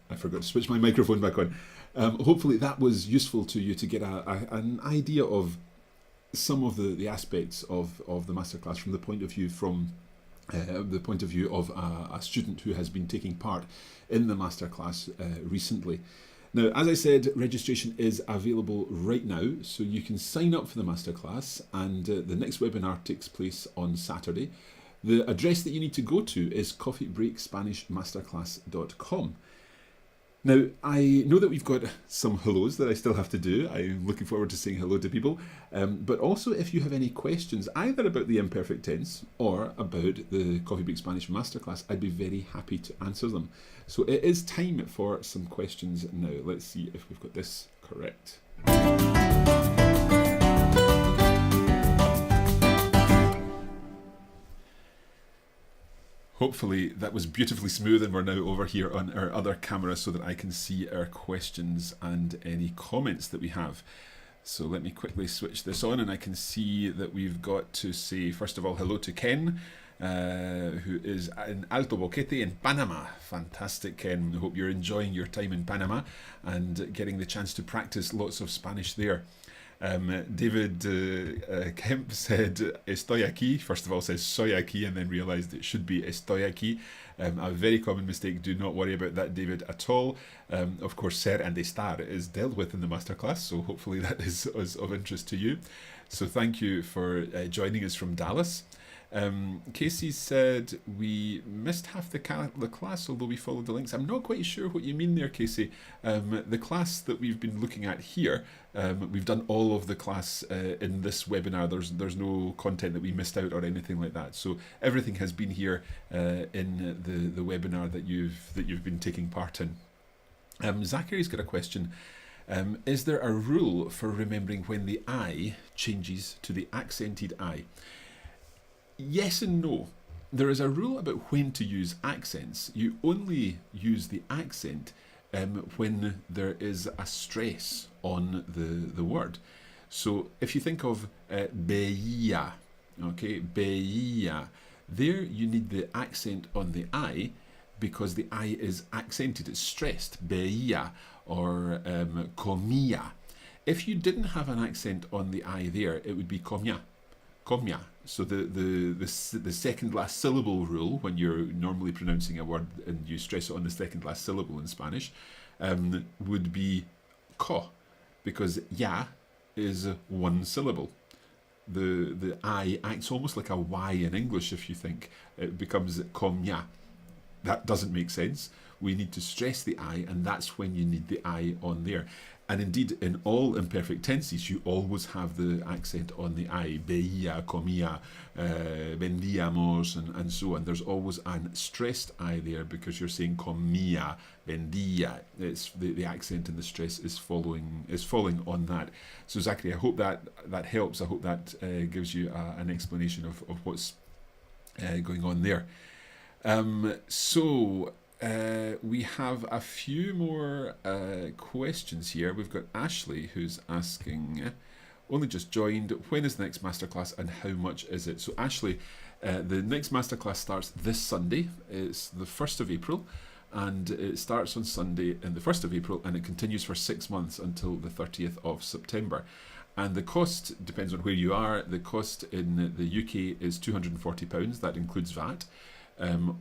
I forgot to switch my microphone back on. Hopefully that was useful to you to get an idea of some of the aspects of the masterclass from the point of view of a student who has been taking part in the masterclass recently. Now, as I said, registration is available right now, so you can sign up for the masterclass, and the next webinar takes place on Saturday. The address that you need to go to is coffeebreakspanishmasterclass.com. Now, I know that we've got some hellos that I still have to do. I'm looking forward to saying hello to people. But also, if you have any questions, either about the imperfect tense or about the Coffee Break Spanish Masterclass, I'd be very happy to answer them. So it is time for some questions now. Let's see if we've got this correct. Hopefully that was beautifully smooth, and we're now over here on our other camera so that I can see our questions and any comments that we have. So let me quickly switch this on, and I can see that we've got to say, first of all, hello to Ken, who is in Alto Boquete in Panama. Fantastic, Ken. I hope you're enjoying your time in Panama and getting the chance to practice lots of Spanish there. David Kemp said estoy aquí. First of all says soy aquí and then realised it should be estoy aquí. A very common mistake. Do not worry about that, David, at all. Of course, ser and estar is dealt with in the masterclass, so hopefully that is of interest to you. So thank you for joining us from Dallas. Casey said we missed half the class, although we followed the links. I'm not quite sure what you mean there, Casey. The class that we've been looking at here, we've done all of the class in this webinar. There's no content that we missed out or anything like that. So everything has been here in the webinar that you've been taking part in. Zachary's got a question. Is there a rule for remembering when the I changes to the accented I? Yes and no. There is a rule about when to use accents. You only use the accent when there is a stress on the word. So if you think of veía, okay, veía, there you need the accent on the I because the I is accented, it's stressed, veía, or comía. If you didn't have an accent on the I there, it would be comía. Comía. So the second last syllable rule, when you're normally pronouncing a word and you stress it on the second last syllable in Spanish, would be co, because ya is one syllable. The I acts almost like a Y in English, if you think. It becomes comía. That doesn't make sense. We need to stress the I, and that's when you need the I on there. And indeed, in all imperfect tenses, you always have the accent on the I. Veía, comía, vendíamos, and so on. There's always an stressed I there because you're saying comía, vendía. It's the accent and the stress is falling on that. So Zachary, I hope that helps. I hope that gives you an explanation of what's going on there. We have a few more questions here. We've got Ashley who's asking, only just joined, when is the next masterclass and how much is it? So Ashley, the next masterclass starts this Sunday. It's the 1st of April and it starts on Sunday and the 1st of April and it continues for 6 months until the 30th of September. And the cost depends on where you are. The cost in the UK is £240, that includes VAT.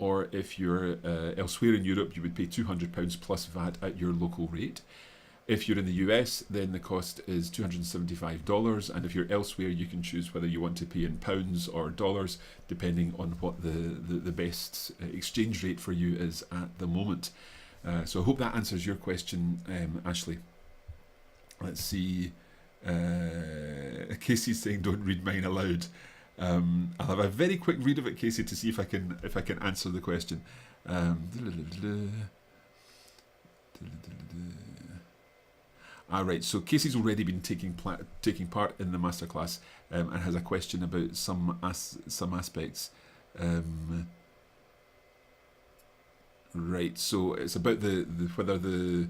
Or if you're elsewhere in Europe, you would pay £200 plus VAT at your local rate. If you're in the US, then the cost is $275, and if you're elsewhere, you can choose whether you want to pay in pounds or dollars, depending on what the best exchange rate for you is at the moment. So I hope that answers your question, Ashley. Let's see. Casey's saying, "Don't read mine aloud." I'll have a very quick read of it, Casey, to see if I can answer the question. Right, so Casey's already been taking part in the masterclass and has a question about some aspects Right, so it's about whether the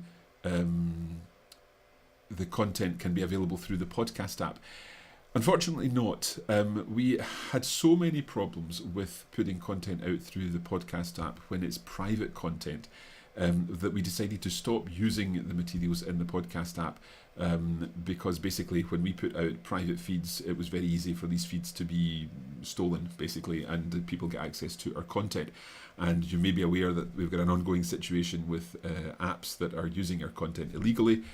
content can be available through the podcast app. Unfortunately not. We had so many problems with putting content out through the podcast app when it's private content that we decided to stop using the materials in the podcast app because basically when we put out private feeds, it was very easy for these feeds to be stolen, basically, and people get access to our content. And you may be aware that we've got an ongoing situation with apps that are using our content illegally.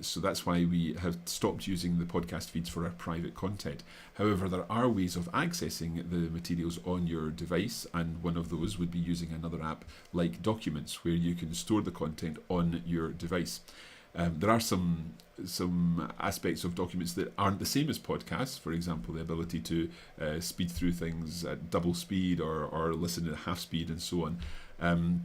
So that's why we have stopped using the podcast feeds for our private content. However, there are ways of accessing the materials on your device, and one of those would be using another app like Documents, where you can store the content on your device. There are some aspects of Documents that aren't the same as podcasts. For example, the ability to speed through things at double speed or listen at half speed and so on.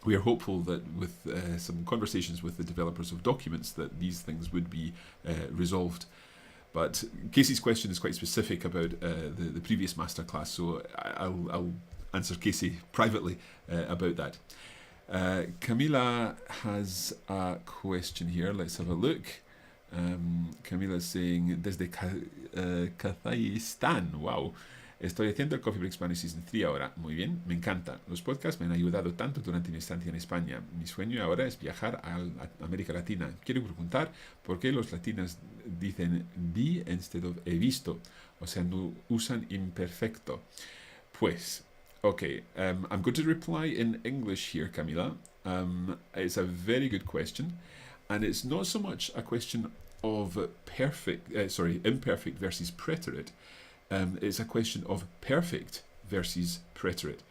We are hopeful that with some conversations with the developers of Documents that these things would be resolved. But Casey's question is quite specific about the previous masterclass, so I'll answer Casey privately about that. Camila has a question here. Let's have a look. Camila is saying, desde Kazajistán. Wow. Estoy haciendo el Coffee Break Spanish Season 3 ahora. Muy bien, me encanta. Los podcasts me han ayudado tanto durante mi estancia en España. Mi sueño ahora es viajar a América Latina. Quiero preguntar por qué los latinos dicen vi instead of he visto. O sea, no usan imperfecto. Pues, okay, I'm going to reply in English here, Camila. It's a very good question. And it's not so much a question of imperfect versus preterite. It's a question of perfect versus preterite.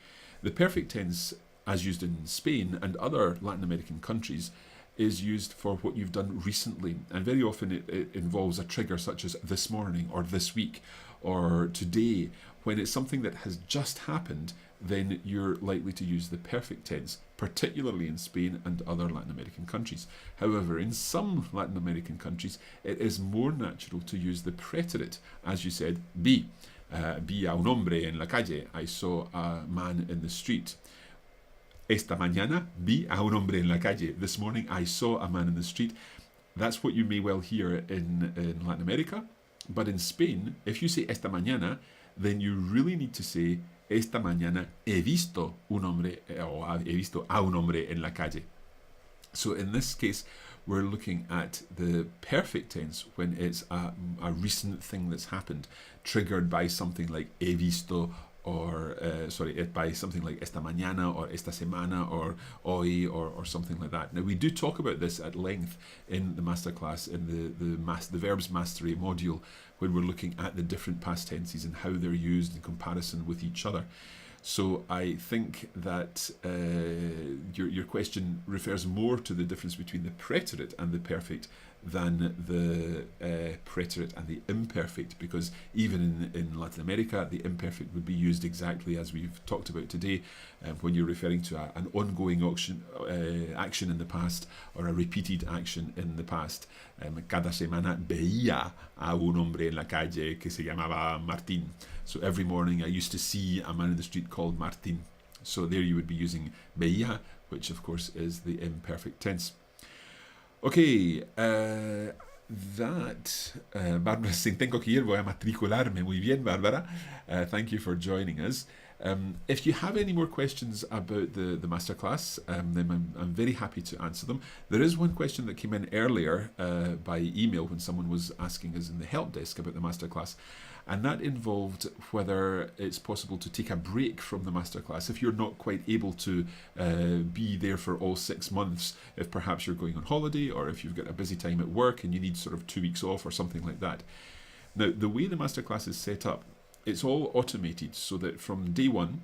The perfect tense, as used in Spain and other Latin American countries, is used for what you've done recently, and very often it involves a trigger such as this morning or this week or today. When it's something that has just happened, then you're likely to use the perfect tense, particularly in Spain and other Latin American countries. However, in some Latin American countries, it is more natural to use the preterite, as you said, vi. Vi a un hombre en la calle. I saw a man in the street. Esta mañana vi a un hombre en la calle. This morning I saw a man in the street. That's what you may well hear in Latin America. But in Spain, if you say esta mañana, then you really need to say esta mañana he visto un hombre o he visto a un hombre en la calle. So in this case, we're looking at the perfect tense when it's a recent thing that's happened, triggered by something like he visto, or by something like esta mañana or esta semana or hoy or something like that. Now we do talk about this at length in the masterclass in the verbs mastery module when we're looking at the different past tenses and how they're used in comparison with each other. So I think that your question refers more to the difference between the preterite and the perfect than the preterite and the imperfect, because even in Latin America, the imperfect would be used exactly as we've talked about today when you're referring to an ongoing action in the past or a repeated action in the past. Cada semana veía a un hombre en la calle que se llamaba Martín. So every morning I used to see a man in the street called Martín. So there you would be using veía, which of course is the imperfect tense. Okay, Barbara is saying, tengo que ir, voy a matricularme. Muy bien, Barbara. Thank you for joining us. If you have any more questions about the masterclass, then I'm very happy to answer them. There is one question that came in earlier by email when someone was asking us in the help desk about the masterclass, and that involved whether it's possible to take a break from the masterclass if you're not quite able to be there for all 6 months, if perhaps you're going on holiday or if you've got a busy time at work and you need sort of 2 weeks off or something like that. Now, the way the masterclass is set up, it's all automated so that from day 1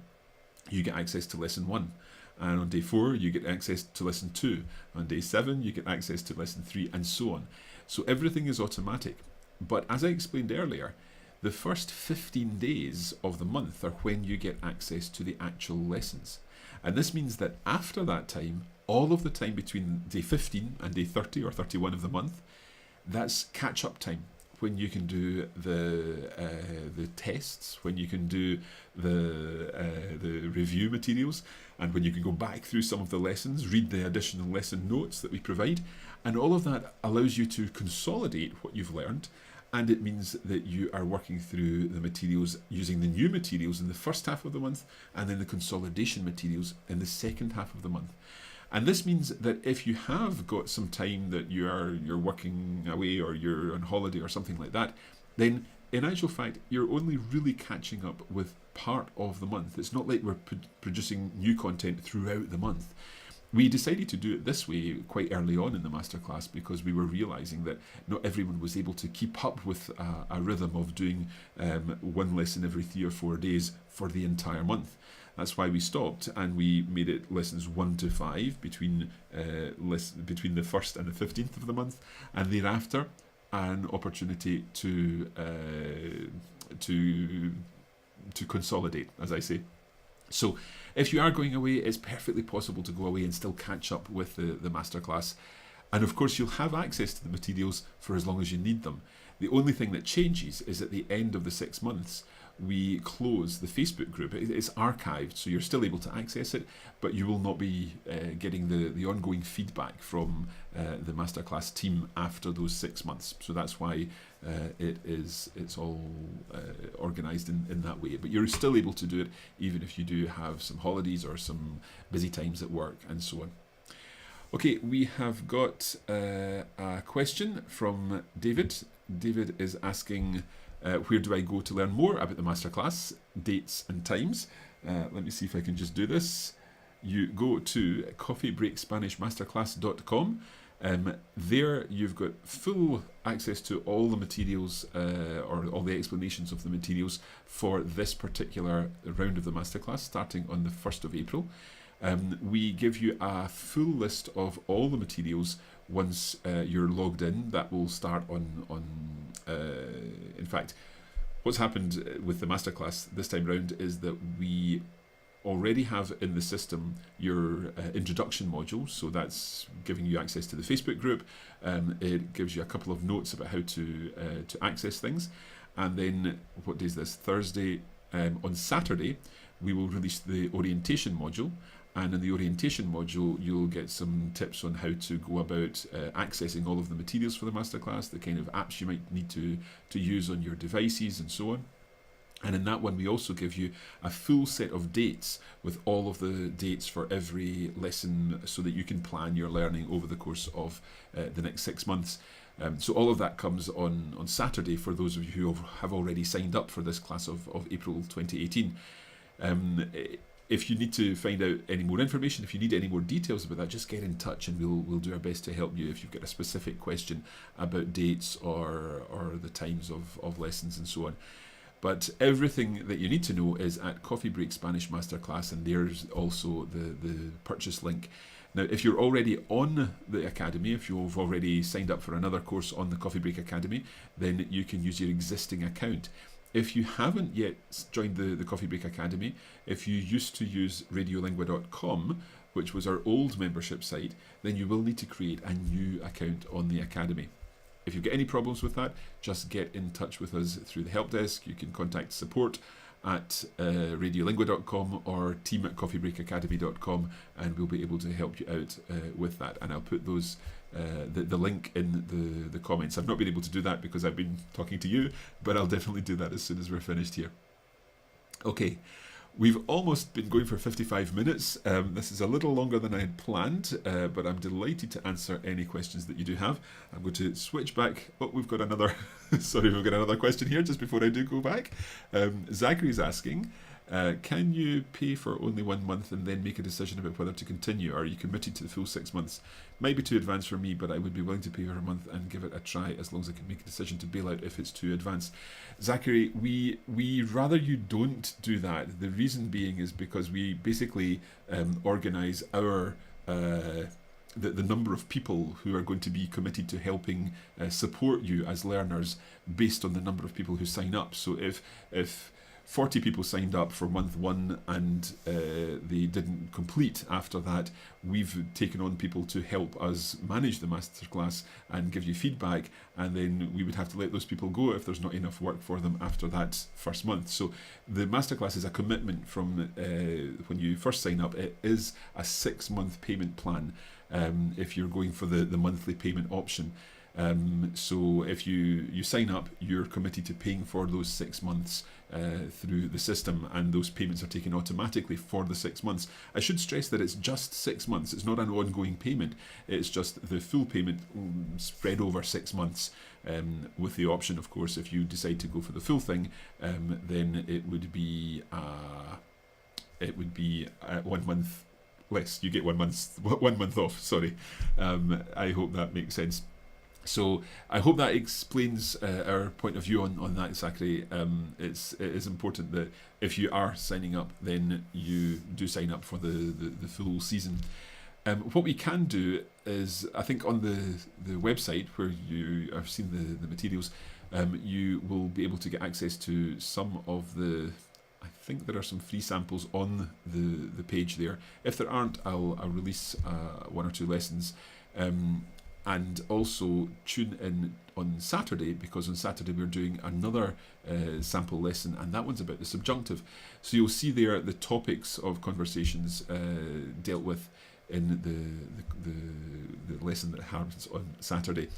you get access to lesson 1, and on day 4 you get access to lesson 2, on day 7 you get access to lesson 3, and so on. So everything is automatic. But as I explained earlier, the first 15 days of the month are when you get access to the actual lessons. And this means that after that time, all of the time between day 15 and day 30 or 31 of the month, that's catch-up time, when you can do the tests, when you can do the review materials, and when you can go back through some of the lessons, read the additional lesson notes that we provide, and all of that allows you to consolidate what you've learned. And it means that you are working through the materials using the new materials in the first half of the month, and then the consolidation materials in the second half of the month. And this means that if you have got some time that you're working away, or you're on holiday or something like that, then in actual fact you're only really catching up with part of the month. It's not like we're producing new content throughout the month. We decided to do it this way quite early on in the masterclass because we were realizing that not everyone was able to keep up with a rhythm of doing one lesson every 3 or 4 days for the entire month. That's why we stopped, and we made it lessons 1 to 5 between the 1st and the 15th of the month, and thereafter an opportunity to consolidate, as I say. So if you are going away, it's perfectly possible to go away and still catch up with the masterclass. And of course, you'll have access to the materials for as long as you need them. The only thing that changes is at the end of the 6 months, we close the Facebook group. It's archived, so you're still able to access it, but you will not be getting the ongoing feedback from the masterclass team after those 6 months. So that's why it's all organised in that way. But you're still able to do it even if you do have some holidays or some busy times at work and so on. Okay, we have got a question from David. David is asking, where do I go to learn more about the masterclass, dates and times? Let me see if I can just do this. You go to coffeebreakspanishmasterclass.com. There you've got full access to all the materials or all the explanations of the materials for this particular round of the masterclass starting on the 1st of April. We give you a full list of all the materials once you're logged in. That will start in fact, what's happened with the masterclass this time round is that we already have in the system your introduction module, so that's giving you access to the Facebook group. It gives you a couple of notes about how to access things, and then what day is this? Thursday. On Saturday we will release the orientation module, and in the orientation module you'll get some tips on how to go about accessing all of the materials for the masterclass, the kind of apps you might need to use on your devices and so on. And in that one we also give you a full set of dates with all of the dates for every lesson so that you can plan your learning over the course of the next 6 months. So all of that comes on Saturday for those of you who have already signed up for this class of April 2018. If you need to find out any more information, if you need any more details about that, just get in touch and we'll do our best to help you if you've got a specific question about dates or the times of lessons and so on. But everything that you need to know is at Coffee Break Spanish Masterclass, and there's also the purchase link. Now, if you're already on the Academy, if you've already signed up for another course on the Coffee Break Academy, then you can use your existing account. If you haven't yet joined the Coffee Break Academy, if you used to use radiolingua.com, which was our old membership site, then you will need to create a new account on the Academy. If you've got any problems with that, just get in touch with us through the help desk. You can contact support at radiolingua.com or team at coffeebreakacademy.com, and we'll be able to help you out with that. And I'll put those the link in the comments. I've not been able to do that because I've been talking to you, but I'll definitely do that as soon as we're finished here. Okay. We've almost been going for 55 minutes. This is a little longer than I had planned, but I'm delighted to answer any questions that you do have. I'm going to switch back. Oh, we've got another question here just before I do go back. Zachary's asking, can you pay for only 1 month and then make a decision about whether to continue? Are you committed to the full 6 months? Might be too advanced for me, but I would be willing to pay for a month and give it a try as long as I can make a decision to bail out if it's too advanced. Zachary, we rather you don't do that. The reason being is because we basically organise our the number of people who are going to be committed to helping support you as learners based on the number of people who sign up. So if 40 people signed up for month 1 and they didn't complete after that, we've taken on people to help us manage the masterclass and give you feedback, and then we would have to let those people go if there's not enough work for them after that first month. So the masterclass is a commitment from when you first sign up. It is a 6-month payment plan if you're going for the monthly payment option. So if you sign up, you're committed to paying for those 6 months through the system, and those payments are taken automatically for the 6 months. I should stress that it's just 6 months. It's not an ongoing payment. It's just the full payment spread over 6 months, with the option, of course, if you decide to go for the full thing, then it would be 1 month less. You get 1 month off. Sorry. I hope that makes sense. So I hope that explains our point of view on that, Zachary. It is important that if you are signing up, then you do sign up for the full season. What we can do is, I think on the website where you have seen the materials, you will be able to get access to some of I think there are some free samples on the page there. If there aren't, I'll release 1 or 2 lessons. And also tune in on Saturday, because on Saturday we're doing another sample lesson, and that one's about the subjunctive. So you'll see there the topics of conversations dealt with in the lesson that happens on Saturday.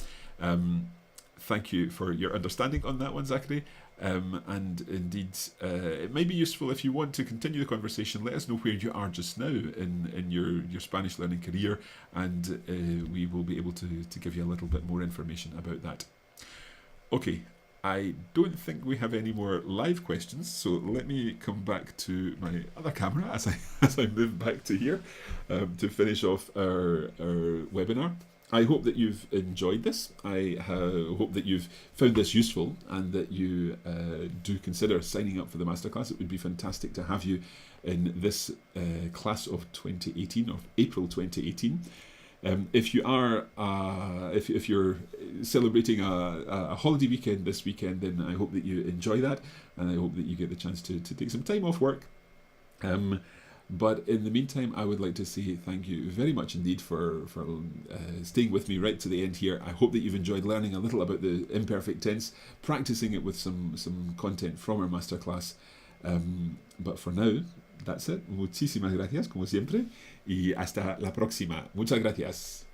Thank you for your understanding on that one, Zachary. And indeed, it may be useful if you want to continue the conversation. Let us know where you are just now in your Spanish learning career, and we will be able to give you a little bit more information about that. Okay, I don't think we have any more live questions, so let me come back to my other camera as I move back to here to finish off our webinar. I hope that you've enjoyed this. I hope that you've found this useful, and that you do consider signing up for the masterclass. It would be fantastic to have you in this class of 2018, of April 2018. If you are, if you're celebrating a holiday weekend this weekend, then I hope that you enjoy that, and I hope that you get the chance to take some time off work. But in the meantime, I would like to say thank you very much indeed for staying with me right to the end here. I hope that you've enjoyed learning a little about the imperfect tense, practicing it with some content from our masterclass. But for now, that's it. Muchísimas gracias, como siempre, y hasta la próxima. Muchas gracias.